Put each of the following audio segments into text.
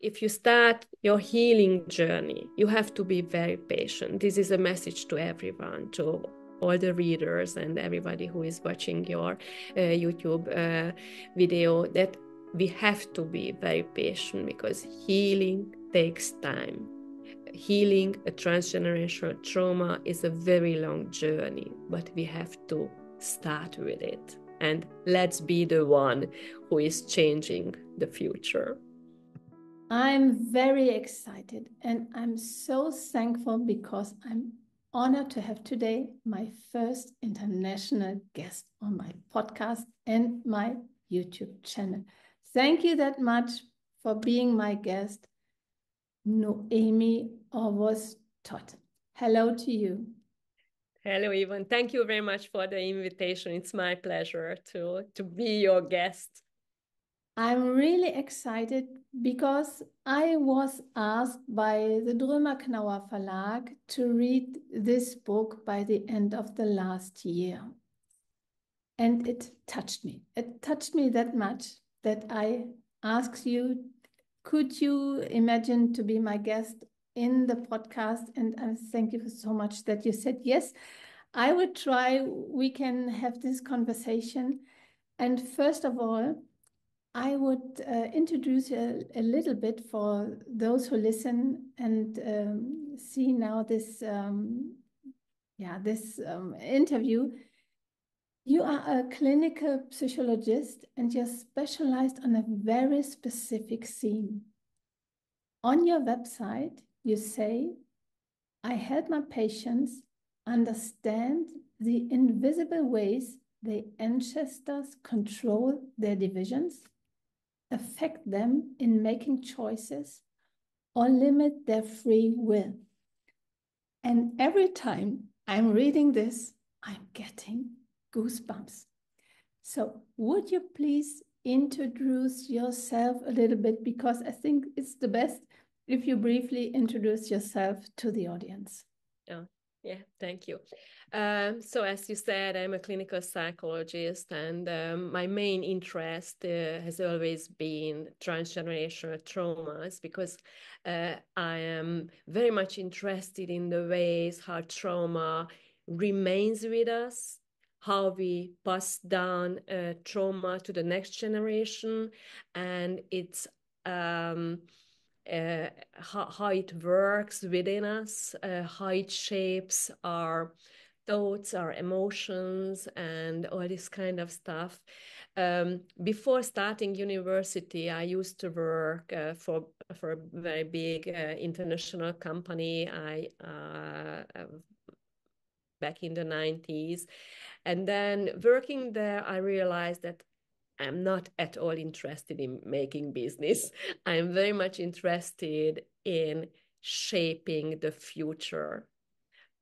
if you start your healing journey, you have to be very patient. This is a message to everyone, to all the readers and everybody who is watching your YouTube video, that we have to be very patient, because healing takes time. Healing a transgenerational trauma is a very long journey, but we have to start with it. And let's be the one who is changing the future. I'm very excited, and I'm so thankful because I'm honored to have today my first international guest on my podcast and my YouTube channel. Thank you that much for being my guest, Noémi Orvos-Tóth. Hello to you. Hello, Yvonne. Thank you very much for the invitation. It's my pleasure to be your guest. I'm really excited because I was asked by the Drömer-Knauer Verlag to read this book by the end of the last year. And it touched me. It touched me that much that I asked you, could you imagine to be my guest in the podcast? And I thank you so much that you said yes. I would try. We can have this conversation. And first of all, I would introduce you a little bit for those who listen and see now this interview. You are a clinical psychologist and you're specialized on a very specific theme. On your website, you say, I help my patients understand the invisible ways their ancestors control their divisions, affect them in making choices, or limit their free will. And every time I'm reading this, I'm getting goosebumps. So would you please introduce yourself a little bit, because I think it's the best if you briefly introduce yourself to the audience. Oh, yeah, thank you. So as you said, I'm a clinical psychologist, and my main interest has always been transgenerational traumas, because I am very much interested in the ways how trauma remains with us, how we pass down trauma to the next generation, and it's how it works within us, how it shapes our thoughts, our emotions, and all this kind of stuff. Before starting university, I used to work for a very big international company. Back in the 90s. And then working there, I realized that I'm not at all interested in making business. I'm very much interested in shaping the future.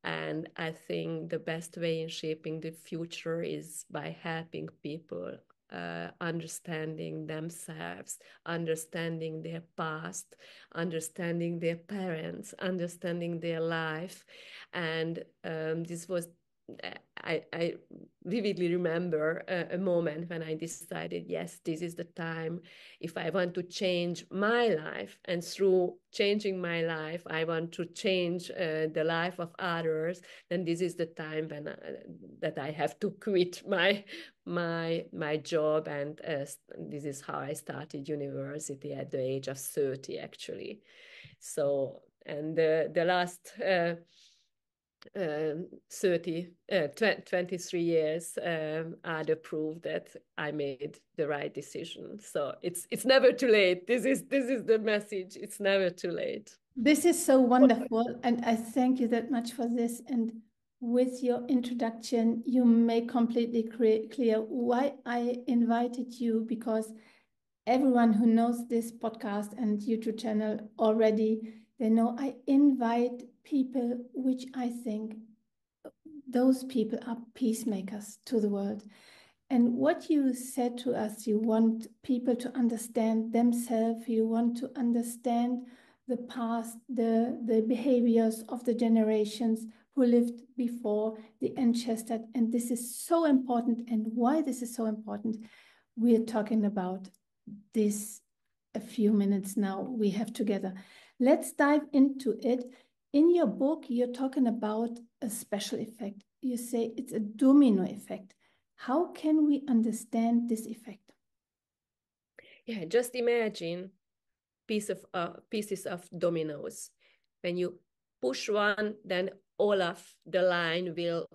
And I think the best way in shaping the future is by helping people understanding themselves, understanding their past, understanding their parents, understanding their life. And this was, I vividly remember a moment when I decided, yes, this is the time. If I want to change my life, and through changing my life, I want to change the life of others, then this is the time when that I have to quit my job. And this is how I started university at the age of 30, actually. So, and the last 23 years are the proof that I made the right decision. So it's never too late. This is the message. It's never too late. This is so wonderful, and I thank you that much for this. And with your introduction, you make completely clear why I invited you, because everyone who knows this podcast and YouTube channel already, they know I invite people which I think those people are peacemakers to the world. And what you said to us, you want people to understand themselves, you want to understand the past, the behaviors of the generations who lived before, the ancestors. And this is so important. And why this is so important, we're talking about this a few minutes now we have together. Let's dive into it. In your book, you're talking about a special effect. You say it's a domino effect. How can we understand this effect? Yeah, just imagine pieces of dominoes. When you push one, then all of the line will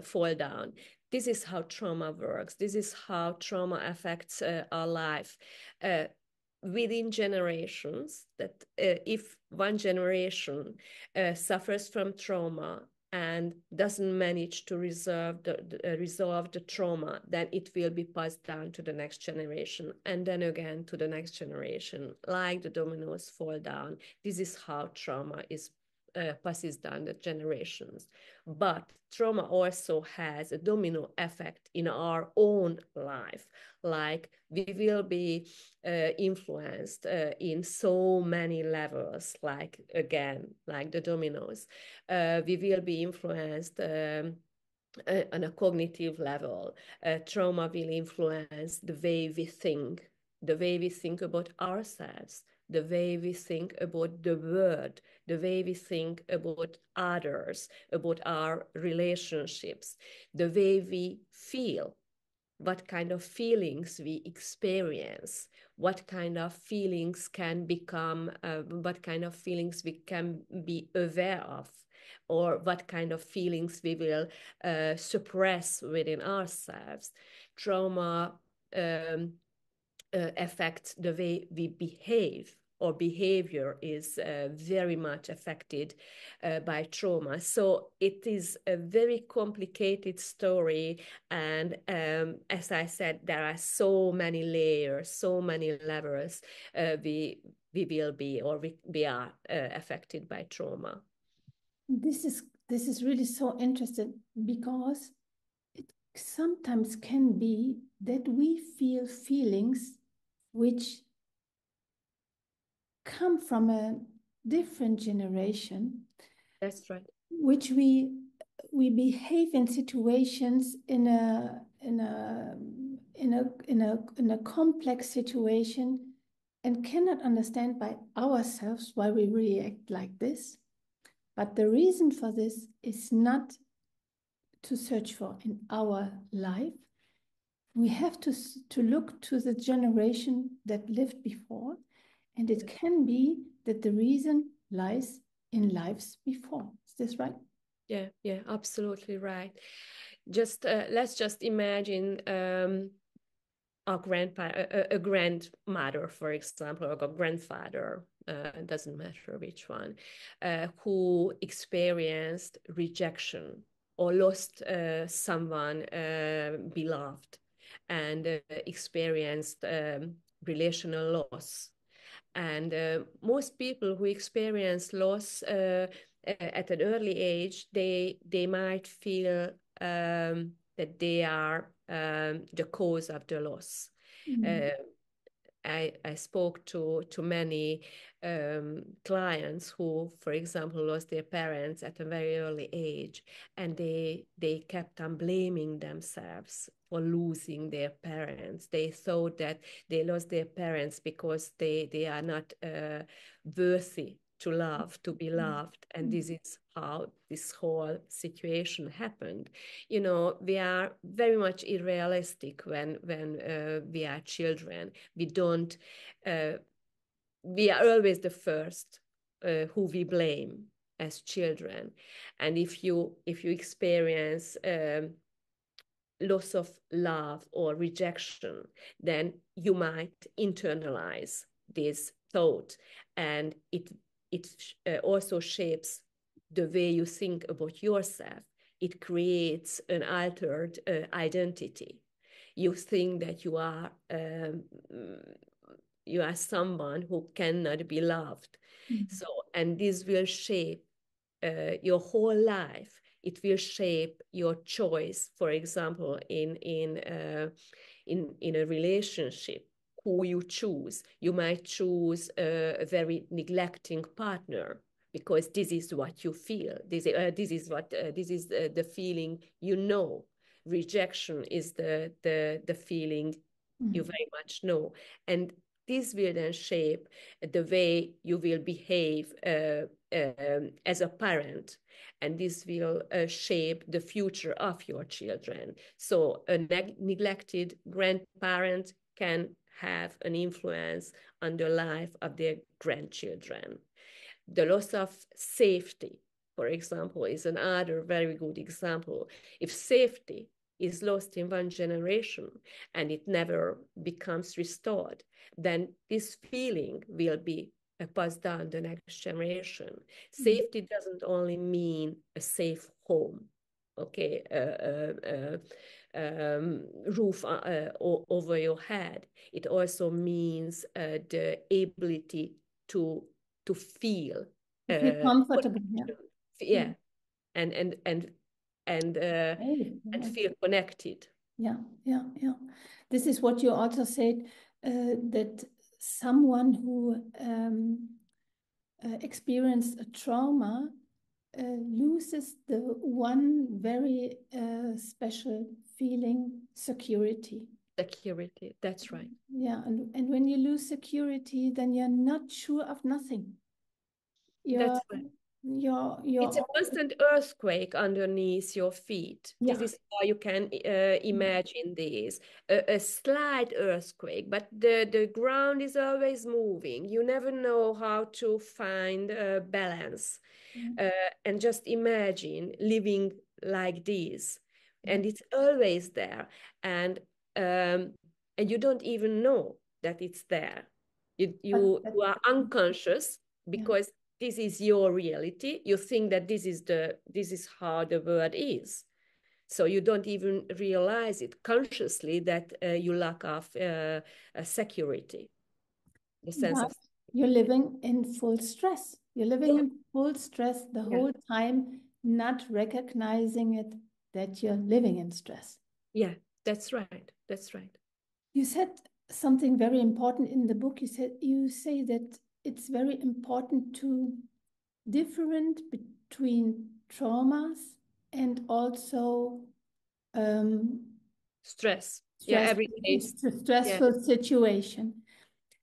fall down. This is how trauma works. This is how trauma affects our life. Within generations, that if one generation suffers from trauma and doesn't manage to resolve the trauma, then it will be passed down to the next generation, and then again to the next generation, like the dominoes fall down. This is how trauma is passes down the generations. But trauma also has a domino effect in our own life. Like we will be influenced in so many levels, like again, like the dominoes. We will be influenced on a cognitive level. Trauma will influence the way we think about ourselves, the way we think about the world, the way we think about others, about our relationships, the way we feel, what kind of feelings we experience, what kind of feelings can become, what kind of feelings we can be aware of, or what kind of feelings we will suppress within ourselves. Trauma affects the way we behave. Or behavior is very much affected by trauma. So it is a very complicated story. And as I said, there are so many layers, so many levels we will be, or we are affected by trauma. This is really so interesting, because it sometimes can be that we feel feelings which come from a different generation. That's right. Which we behave in situations in a complex situation, and cannot understand by ourselves why we react like this. But the reason for this is not to search for in our life. We have to look to the generation that lived before, and it can be that the reason lies in lives before. Is this right? Yeah, absolutely right. Just let's just imagine a grandmother, for example, or a grandfather, doesn't matter which one, who experienced rejection or lost someone beloved, and experienced relational loss. And most people who experience loss at an early age, they might feel that they are the cause of the loss. I spoke to many clients who, for example, lost their parents at a very early age, and they kept on blaming themselves for losing their parents. They thought that they lost their parents because they are not worthy to love, to be loved. And this is how this whole situation happened. You know, we are very much unrealistic when we are children. We don't, we are always the first who we blame as children. And if you experience loss of love or rejection, then you might internalize this thought, and it also shapes the way you think about yourself. It creates an altered identity. You think that you are someone who cannot be loved. So, and this will shape your whole life. It will shape your choice, for example, in a relationship, who you choose. You might choose a very neglecting partner because this is what you feel. This is the feeling you know. Rejection is the feeling you very much know. And this will then shape the way you will behave as a parent, and this will shape the future of your children. So a neglected grandparent can have an influence on the life of their grandchildren. The loss of safety, for example, is another very good example. If safety is lost in one generation and it never becomes restored, then this feeling will be passed down the next generation. Mm-hmm. Safety doesn't only mean a safe home, okay, roof over your head. It also means the ability to feel comfortable. Yeah, and feel connected. Yeah. This is what you also said, that someone who experienced a trauma loses the one very special feeling, security. Security, that's right. Yeah, and when you lose security, then you're not sure of nothing. That's right. It's a constant earthquake underneath your feet. Yeah. This is how you can imagine this. A slight earthquake, but the ground is always moving. You never know how to find balance. And just imagine living like this. And it's always there. And you don't even know that it's there. You are unconscious because this is your reality. You think that this is how the world is. So you don't even realize it consciously that you lack of security. The sense of you're living in full stress. You're living in full stress the whole time, not recognizing it that you're living in stress. Yeah, that's right. That's right. You said something very important in the book. You say that it's very important to different between traumas and also stress. Yeah, every day. It's a stressful situation.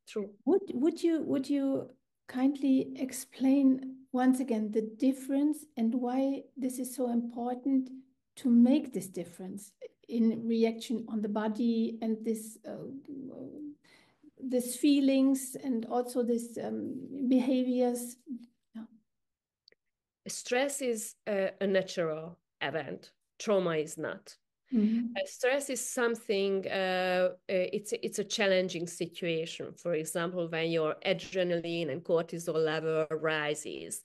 True. Would you kindly explain once again the difference and why this is so important to make this difference in reaction on the body and this feelings and also this behaviors? Stress is a natural event. Trauma is not. Stress is something, it's a challenging situation. For example, when your adrenaline and cortisol level rises,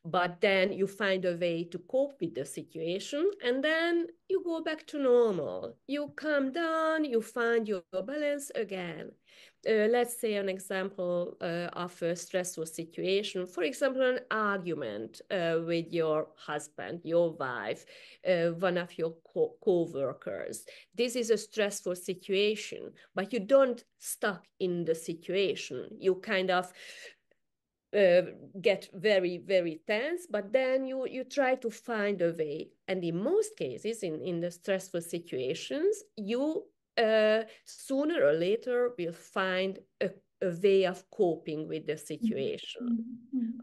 but then you find a way to cope with the situation and then you go back to normal. You calm down, you find your balance again. Let's say an example of a stressful situation, for example, an argument with your husband, your wife, one of your co-workers. This is a stressful situation, but you don't stuck in the situation. You kind of get very, very tense, but then you try to find a way. And in most cases, in the stressful situations, you sooner or later will find a way of coping with the situation.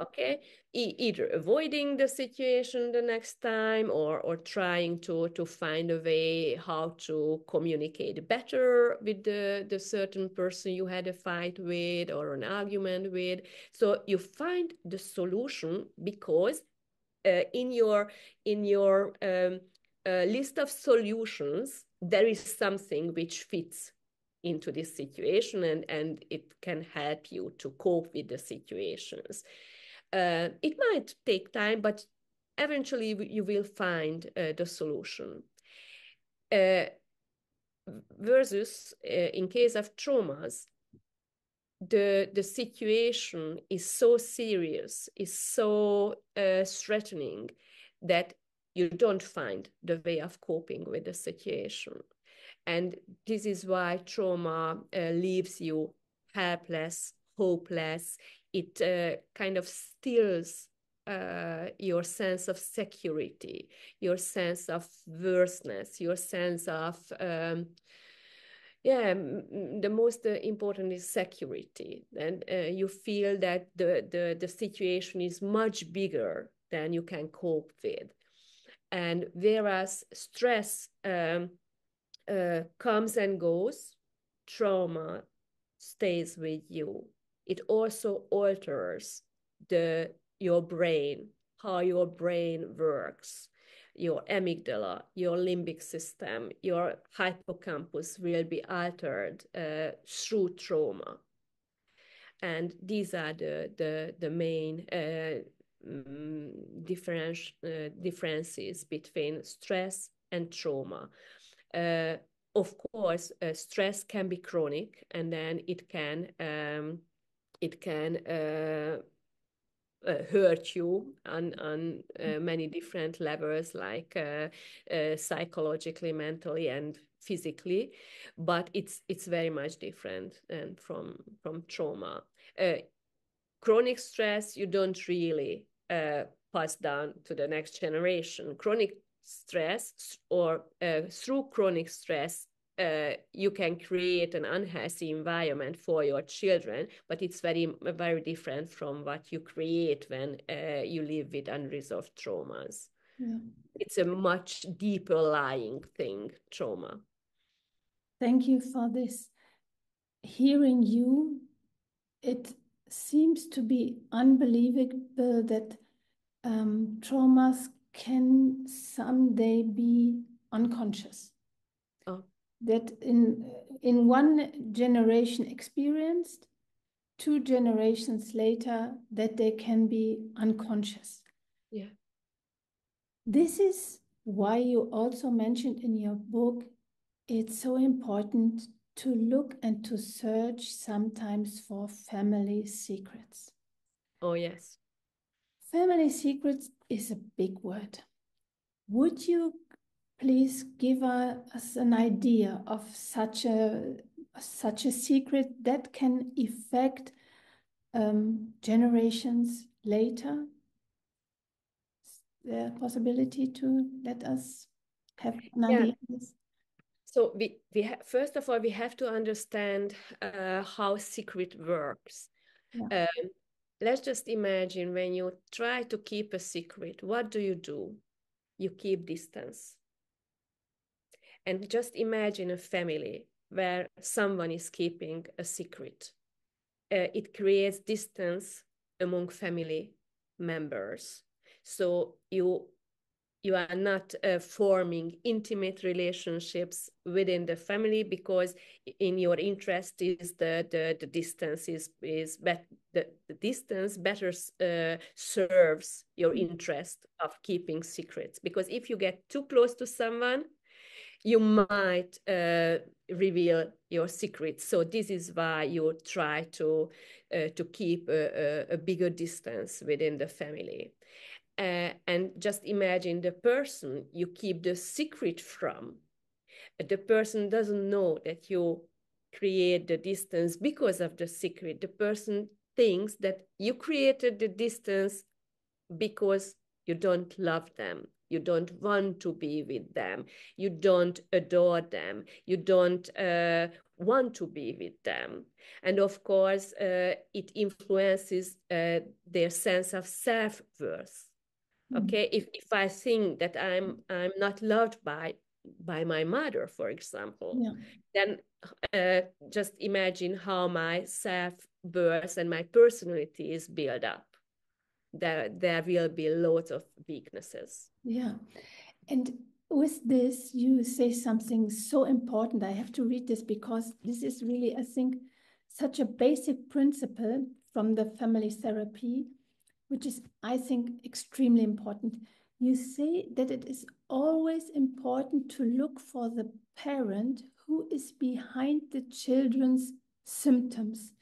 Okay, either avoiding the situation the next time or trying to find a way how to communicate better with the certain person you had a fight with or an argument with. So you find the solution because in your list of solutions, there is something which fits into this situation and it can help you to cope with the situations. It might take time, but eventually you will find the solution. Versus in case of traumas, the situation is so serious, is so threatening that you don't find the way of coping with the situation. And this is why trauma leaves you helpless, hopeless. It kind of steals your sense of security, your sense of worthiness, your sense of Yeah, the most important is security, and you feel that the situation is much bigger than you can cope with. And whereas stress comes and goes, trauma stays with you. It also alters your brain, how your brain works. Your amygdala, your limbic system, your hippocampus will be altered through trauma. And these are the main differences between stress and trauma. Of course, stress can be chronic, and then it can hurt you on many different levels, like psychologically, mentally, and physically. But it's very much different and from trauma. Chronic stress you don't really pass down to the next generation. Chronic stress, or through chronic stress, you can create an unhealthy environment for your children, but it's very different from what you create when you live with unresolved traumas. Yeah. It's a much deeper lying thing, trauma. Thank you for this. Hearing you, it seems to be unbelievable that traumas can someday be unconscious. Oh. That in one generation experienced, 2 generations later, that they can be unconscious. Yeah. This is why you also mentioned in your book, it's so important to look and to search sometimes for family secrets. Oh, yes. Family secrets is a big word. Would you please give us an idea of such a secret that can affect generations later? Is there a possibility to let us have an idea of this? So first of all, we have to understand how secret works. Yeah. Let's just imagine when you try to keep a secret, what do? You keep distance. And just imagine a family where someone is keeping a secret. It creates distance among family members. So you are not forming intimate relationships within the family, because in your interest is the distance is the distance better serves your interest of keeping secrets. Because if you get too close to someone, you might reveal your secrets. So this is why you try to keep a bigger distance within the family. And just imagine the person you keep the secret from. The person doesn't know that you create the distance because of the secret. The person thinks that you created the distance because you don't love them. You don't want to be with them. You don't adore them. You don't want to be with them. And of course, it influences their sense of self-worth. Okay, if I think that I'm not loved by my mother, for example, Yeah. then just imagine how my self-worth and my personality is built up. There will be lots of weaknesses. Yeah. And with this, you say something so important. I have to read this because this is really, I think, such a basic principle from the family therapy, which is, I think, extremely important. You say that it is always important to look for the parent who is behind the children's symptoms.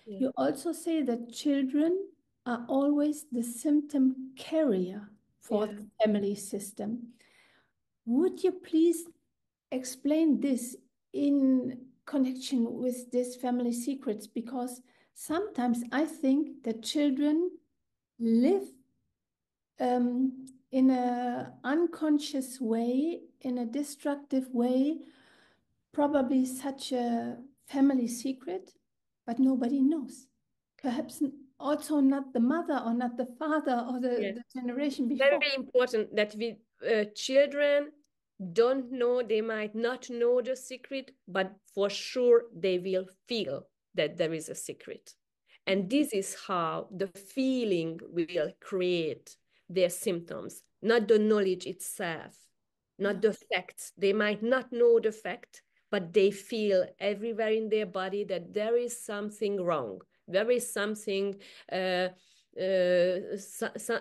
Yeah. You also say that children are always the symptom carrier for the family system. Would you please explain this in connection with this family secrets? Because sometimes I think that children live in an unconscious way, in a destructive way, probably such a family secret, but nobody knows. Perhaps also not the mother or not the father or the generation before. Very important that we children don't know, they might not know the secret, but for sure they will feel that there is a secret. And this is how the feeling will create their symptoms, not the knowledge itself, not the facts. They might not know the fact, but they feel everywhere in their body that there is something wrong. There is something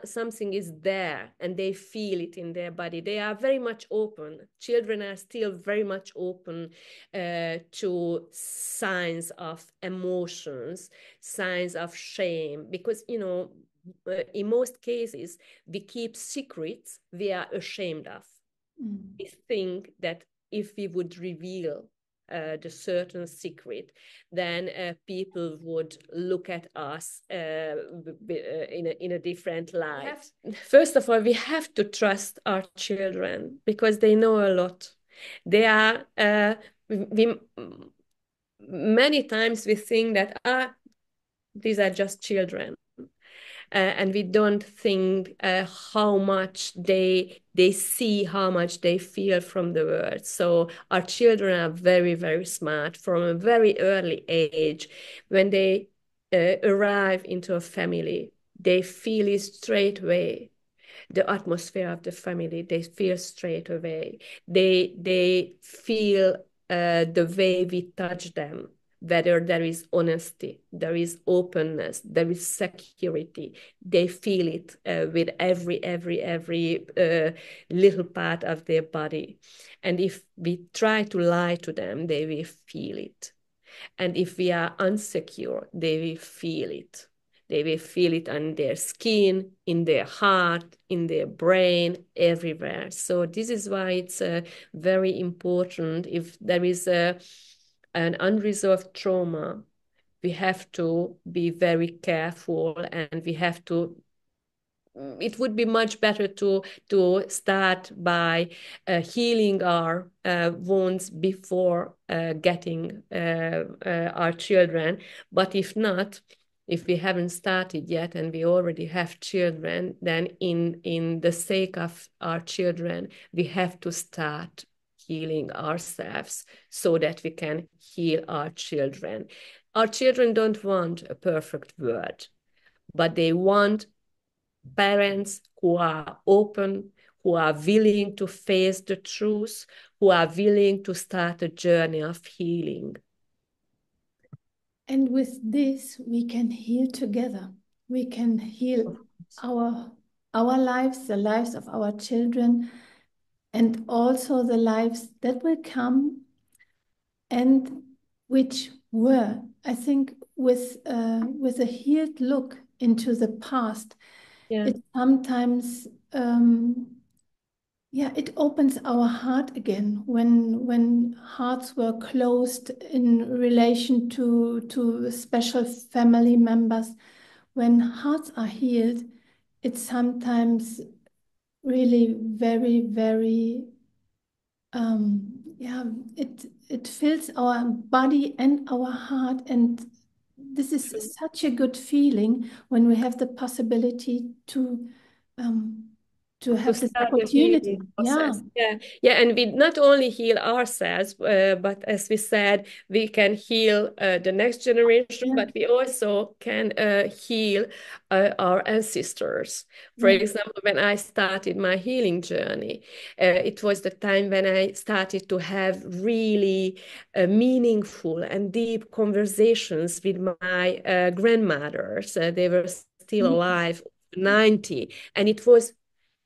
something is there, and they feel it in their body. They are very much open. Children are still very much open to signs of emotions, signs of shame, because, you know, in most cases, we keep secrets we are ashamed of. We think that if we would reveal the certain secret, then people would look at us in a different light. First of all, we have to trust our children because they know a lot. They are, many times we think that these are just children. And we don't think how much they see, how much they feel from the world. So our children are very, very smart from a very early age. When they arrive into a family, they feel it straight away. The atmosphere of the family, they feel straight away. They feel the way we touch them, whether there is honesty, there is openness, there is security. They feel it with every little part of their body. And if we try to lie to them, they will feel it. And if we are insecure, they will feel it. They will feel it on their skin, in their heart, in their brain, everywhere. So this is why it's very important. If there is an unresolved trauma, we have to be very careful, and we have to, it would be much better to start by healing our wounds before getting our children. But if not, if we haven't started yet and we already have children, then in the sake of our children, we have to start healing ourselves so that we can heal our children. Our children don't want a perfect world, but they want parents who are open, who are willing to face the truth, who are willing to start a journey of healing. And with this, we can heal together. We can heal our lives, the lives of our children, and also the lives that will come and which were. I think with a healed look into the past, it sometimes it opens our heart again when hearts were closed in relation to special family members. When hearts are healed, it's sometimes really very, very it fills our body and our heart, and this is such a good feeling when we have the possibility to have this opportunity. And we not only heal ourselves, but as we said, we can heal the next generation, but we also can heal our ancestors. For example, when I started my healing journey, it was the time when I started to have really meaningful and deep conversations with my grandmothers. They were still alive, 90, and it was,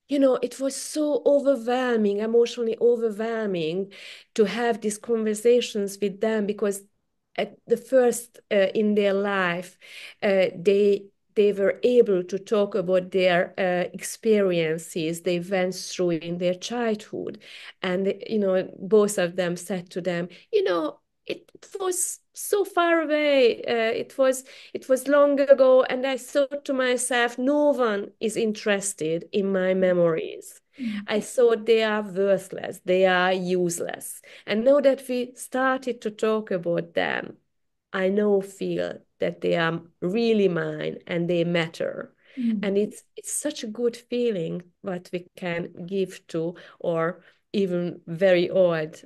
you know, it was so overwhelming, emotionally overwhelming to have these conversations with them, because at the first in their life, they were able to talk about their experiences they went through in their childhood. And, you know, both of them said to them, you know, it was so far away. It was long ago, and I thought to myself, no one is interested in my memories. Mm. I thought they are worthless, they are useless. And now that we started to talk about them, I now feel that they are really mine and they matter. Mm. And it's such a good feeling what we can give to, or even very old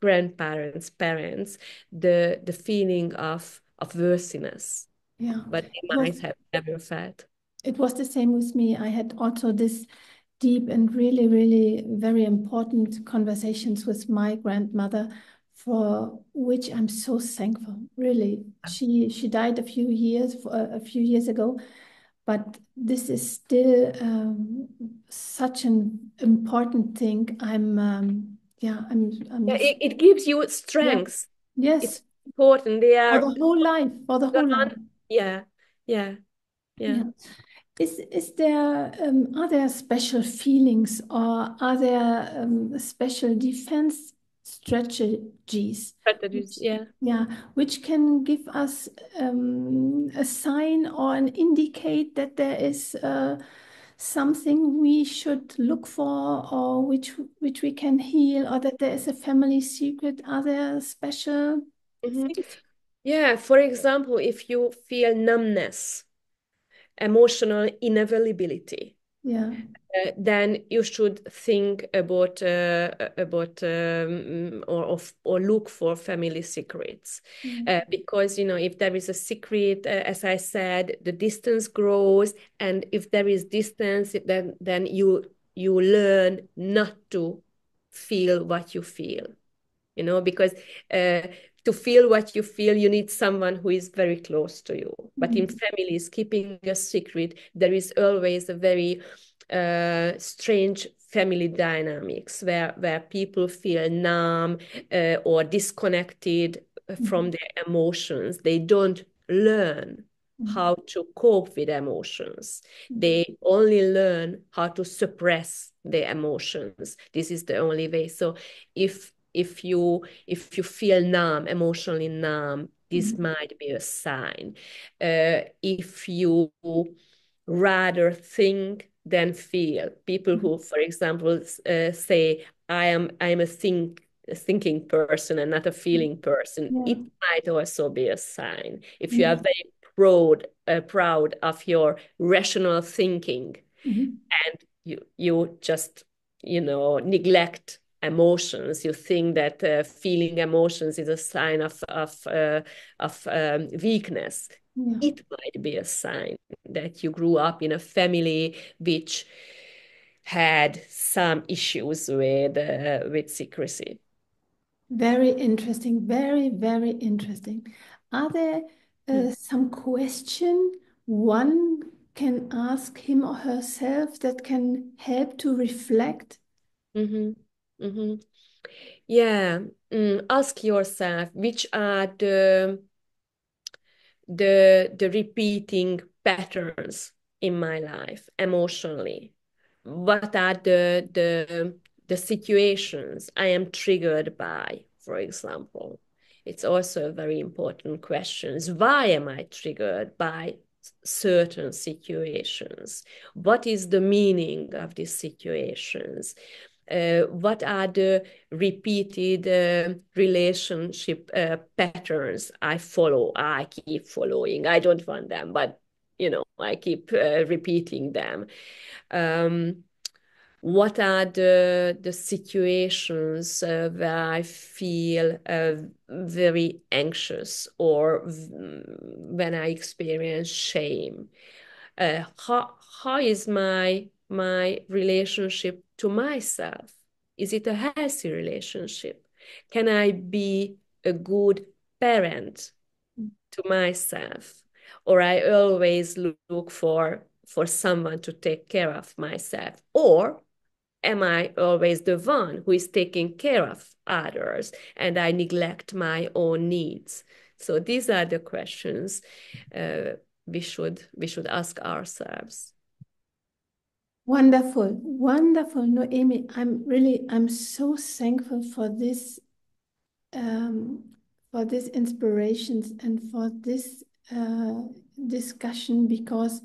grandparents, parents, the feeling of worthiness, Yeah, but they it was might have never felt. it was the same with me. I had also this deep and really, really very important conversations with my grandmother, for which I'm so thankful. Really, she died a few years ago, but this is still such an important thing. Yeah, Yeah, I'm it gives you yeah, strength. It's yes, important. They for are the whole life, for the whole life. gone. Yeah, yeah, yeah. Yeah. Is there are there special feelings, or are there special defense strategies Strategies. which, Yeah. yeah, which can give us a sign or an indicate that there is something we should look for, or which we can heal, or that there is a family secret? Are there special Mhm. things? Yeah. For example, if you feel numbness, emotional unavailability, Yeah. then you should think about or look for family secrets, Yeah. because if there is a secret, as I said, the distance grows, and if there is distance, then you learn not to feel what you feel, because uh, to feel what you feel, you need someone who is very close to you. But in Mm. families, keeping a secret, there is always a very strange family dynamics where people feel numb or disconnected from Mm. their emotions. They don't learn Mm. how to cope with emotions. Mm. They only learn how to suppress their emotions. This is the only way. So if you feel numb, emotionally numb, this Mm. might be a sign. If you rather think than feel, people Mm. who, for example, say, I'm a thinking person and not a feeling person, Yeah. it might also be a sign. If you are Yeah. very proud of your rational thinking, Mhm. and you just neglect emotions, you think that feeling emotions is a sign of weakness, Yeah. it might be a sign that you grew up in a family which had some issues with secrecy. Very interesting. Very, very interesting. Are there Mm. some question one can ask him or herself that can help to reflect? Mhm. Mhm. Yeah. Ask yourself, which are the repeating patterns in my life emotionally? What are the situations I am triggered by, for example? It's also a very important question. Why am I triggered by certain situations? What is the meaning of these situations? What are the repeated relationship patterns I keep following? I don't want them, but I keep repeating them. Um, what are the situations where I feel very anxious, or when I experience shame? How is my relationship to myself? Is it a healthy relationship? Can I be a good parent to myself, or I always look for someone to take care of myself? Or am I always the one who is taking care of others and I neglect my own needs? So these are the questions uh, we should ask ourselves. Wonderful, wonderful, Noemi. I'm so thankful um, for this inspirations and for this uh, discussion, because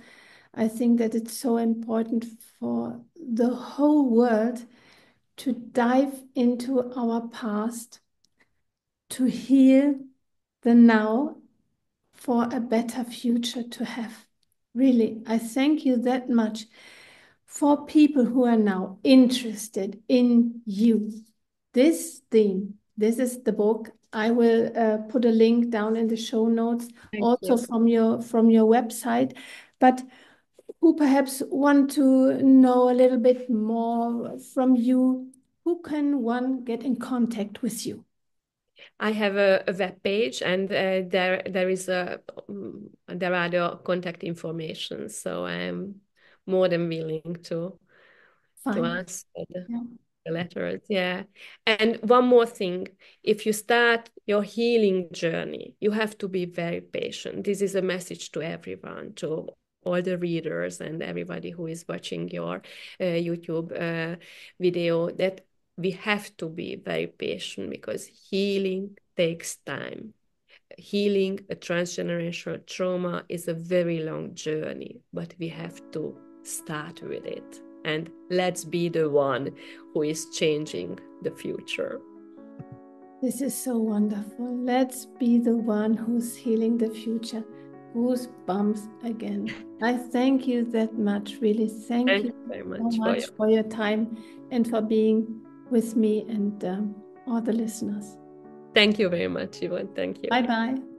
I think that it's so important for the whole world to dive into our past, to heal the now for a better future to have. Really, I thank you that much for people who are now interested in you. This theme, this is the book. I will put a link down in the show notes, also from your website. But who perhaps want to know a little bit more from you, who can one get in contact with you? I have a web page, and there is there are the contact information. So I'm more than willing to answer the letters. Yeah. And one more thing, if you start your healing journey, you have to be very patient. This is a message to everyone, to all the readers and everybody who is watching your YouTube video, that we have to be very patient, because healing takes time. Healing a transgenerational trauma is a very long journey, but we have to start with it. And let's be the one who is changing the future. This is so wonderful. Let's be the one who's healing the future. Goosebumps again. I thank you that much, really. Thank you very much, so much for your time and for being with me and all the listeners. Thank you very much, Yvonne. Thank you. Bye-bye.